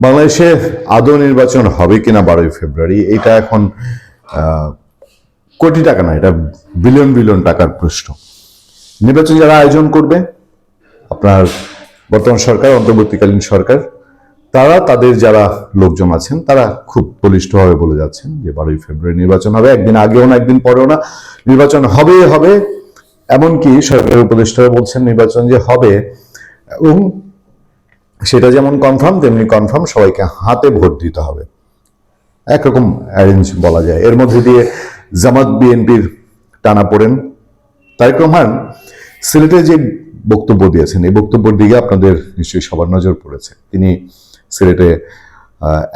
বাংলাদেশে আদৌ নির্বাচন হবে কিনা 12ই ফেব্রুয়ারি, এটা এখন কোটি টাকা না, এটা বিলিয়ন বিলিয়ন টাকার প্রশ্ন। নির্বাচন যারা আয়োজন করবে, আপনার বর্তমান সরকার, অন্তর্বর্তীকালীন সরকার, তারা তাদের যারা লোকজন আছেন তারা খুব বলিষ্ঠভাবে বলে যাচ্ছেন যে 12ই ফেব্রুয়ারি নির্বাচন হবে, একদিন আগেও না একদিন পরেও না, নির্বাচন হবে হবে। এমনকি সরকারের উপদেষ্টারা বলছেন নির্বাচন যে হবে, এবং সেটা যেমন কনফার্ম তেমনি কনফার্ম সবাইকে হাতে ভোট দিতে হবে, একরকম অ্যারেঞ্জ বলা যায়। এর মধ্যে দিয়ে জামাত বিএনপির টানাপোড়েন। তারেক রহমান সিলেটে যে বক্তব্য দিয়েছেন, এই বক্তব্যের দিকে আপনাদের নিশ্চয়ই সবার নজর পড়েছে। তিনি সিলেটে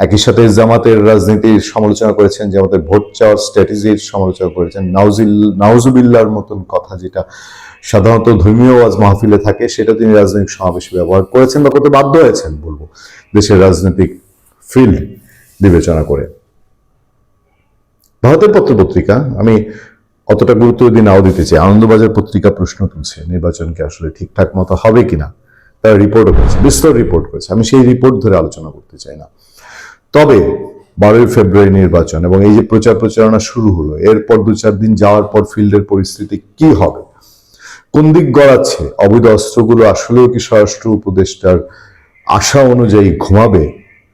একই সাথে জামাতের রাজনীতির সমালোচনা করেছেন, জামাতের ভোট চাওয়ার স্ট্র্যাটেজির সমালোচনা করেছেন। নাউজুবিল্লাহর মতন কথা যেটা সাধারণত ধর্মীয় ওয়াজ মাহফিলে থাকে, সেটা তিনি রাজনৈতিক সমাবেশে ব্যবহার করেছেন বা করতে বাধ্য হয়েছেন বলবো, দেশের রাজনৈতিক ফিল্ড বিবেচনা করে। ভারতের পত্রপত্রিকা আমি অতটা গুরুত্ব দিয়ে নাও দিতে চাই। আনন্দবাজার পত্রিকা প্রশ্ন তুলছে নির্বাচনকে আসলে ঠিকঠাক মতো হবে কিনা, তারা রিপোর্টও করেছে, বিস্তর রিপোর্ট করেছে। আমি সেই রিপোর্ট ধরে আলোচনা করতে চাই না। তবে 12ই ফেব্রুয়ারি নির্বাচন এবং এই যে প্রচার প্রচারণা শুরু হলো, এরপর 2-4 দিন যাওয়ার পর ফিল্ডের পরিস্থিতি কি হবে, কোন দিক গড়াচ্ছে, অবৈধ অস্ত্রগুলো আসলেও কি স্বরাষ্ট্র উপদেষ্টার আশা অনুযায়ী ঘুমাবে,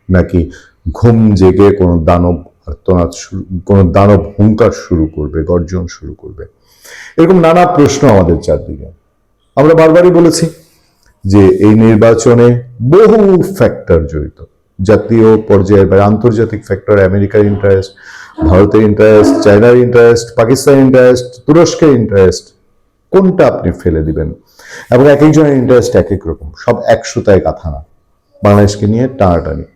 নাকি ঘুম জেগে কোনো দানব আর্তনাদ কোনো দানব হুঙ্কার শুরু করবে, গর্জন শুরু করবে, এরকম নানা প্রশ্ন আমাদের চারদিকে। আমরা বারবারই বলেছি যে এই নির্বাচনে বহু ফ্যাক্টর জড়িত, জাতীয় পর্যায়ে বা আন্তর্জাতিক ফ্যাক্টর, আমেরিকার ইন্টারেস্ট, ভারতের ইন্টারেস্ট, চায়নার ইন্টারেস্ট, পাকিস্তানের ইন্টারেস্ট, তুরস্কের ইন্টারেস্ট, কোনটা আপনি ফেলে দিবেন, এবং এক একজনের ইন্টারেস্ট এক এক রকম, সব একশোতায় কথা না। বাংলাদেশকে নিয়ে টানাটানি,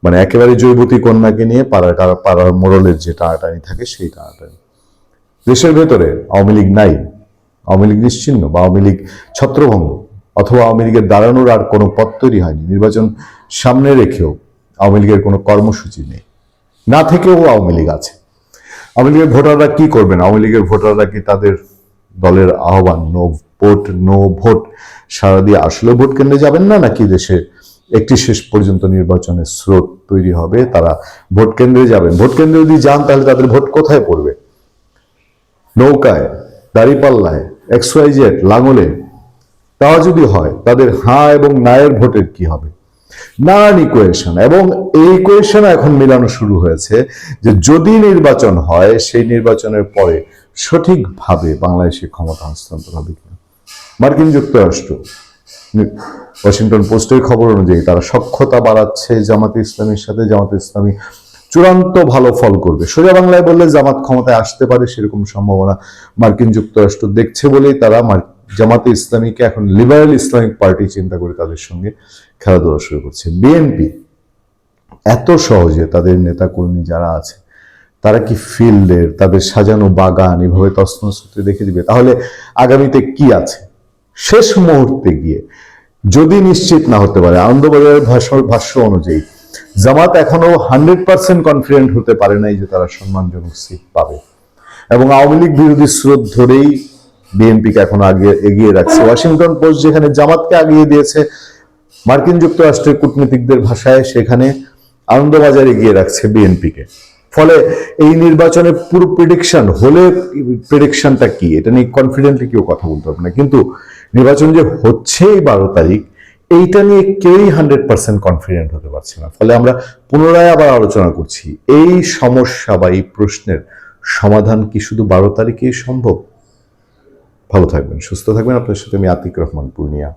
মানে একেবারে জৈবতী কন্যাকে নিয়ে পাড়ার মোড়লের যে টানাটানি থাকে, সেই টানাটানি। দেশের ভেতরে আওয়ামী লীগ নাই, আওয়ামী লীগ নিশ্চিহ্ন বা আওয়ামী লীগ ছত্রভঙ্গ, অথবা আওয়ামী লীগের দাঁড়ানোর আর কোনো পথ তৈরি হয়নি। নির্বাচন সামনে রেখেও আওয়ামী লীগের কোনো কর্মসূচি নেই, না থেকেও আওয়ামী লীগ আছে। আওয়ামী লীগের ভোটাররা কি করবেন? আওয়ামী লীগের ভোটাররা কি তাদের দলের আহ্বান নো ভোট নো ভোট সারা দিয়ে আসলে ভোট কেন্দ্রে যাবেন না, নাকি দেশে একটি শেষ পর্যন্ত নির্বাচনের স্রোত তৈরি হবে, তারা ভোট কেন্দ্রে যাবেন? ভোট কেন্দ্রে যদি যান তাহলে তাদের ভোট কোথায় পড়বে? নৌকায়, দাঁড়িপাল্লায়, XYZ, লাঙলে? তা যদি হয়, তাদের হ্যাঁ এবং নায়ের ভোটের কি হবে? নানান ইকুয়েশন, এবং এই ইকুয়েশন এখন মেলানো শুরু হয়েছে যে যদি নির্বাচন হয়, সেই নির্বাচনের পরে সঠিকভাবে বাংলাদেশে ক্ষমতা হস্তান্তর হবে কিনা। মার্কিন যুক্তরাষ্ট্র ওয়াশিংটন পোস্টের খবর অনুযায়ী তারা সখ্যতা বাড়াচ্ছে জামাতে ইসলামীর সাথে, জামাতে ইসলামী চূড়ান্ত ভালো ফল করবে। সোজা বাংলায় বললে জামাত ক্ষমতায় আসতে পারে সেরকম সম্ভাবনা মার্কিন যুক্তরাষ্ট্র দেখছে বলেই তারা জামাতে ইসলামীকে এখন লিবারেল ইসলামিক পার্টি চিন্তা করে তাদের সঙ্গে খেলাধুলা শুরু করছে। বিএনপি এত সহজে তাদের নেতাকর্মী যারা আছে তারা কি ফিল্ডের তাদের সাজানো বাগান এভাবে তছনছ হতে দেখে দিবে? তাহলে আগামীতে কি আছে? শেষ মুহূর্তে গিয়ে যদি নিশ্চিত না হতে পারে, আনন্দবাজারের ভাষ্য অনুযায়ী জামাত এখনো 100% কনফিডেন্ট হতে পারে নাই যে তারা সম্মানজনক সিট পাবে, এবং আওয়ামী লীগ বিরোধী স্রোত ধরেই বিএনপিকে এখন এগিয়ে রাখছে। ওয়াশিংটন পোস্ট যেখানে জামাতকে আগিয়ে দিয়েছে মার্কিন যুক্তরাষ্ট্রের কূটনীতিকদের ভাষায়, সেখানে আনন্দবাজার এগিয়ে রাখছে বিএনপিকে। ফলে এই নির্বাচনে পুরো প্রেডিকশন হলে, প্রেডিকশনটা কি এটা নিয়ে কনফিডেন্টলি কেউ কথা বলতে পারবে না, কিন্তু নির্বাচন যে হচ্ছেই 12 তারিখ, এইটা নিয়ে কেউই 100% কনফিডেন্ট হতে পারছে না। ফলে আমরা পুনরায় আবার আলোচনা করছি, এই সমস্যা বা এই প্রশ্নের সমাধান কি শুধু 12 তারিখেই সম্ভব? ভালো থাকবেন, সুস্থ থাকবেন। আপনার সাথে আমি আতিক রহমান পূর্ণিয়া।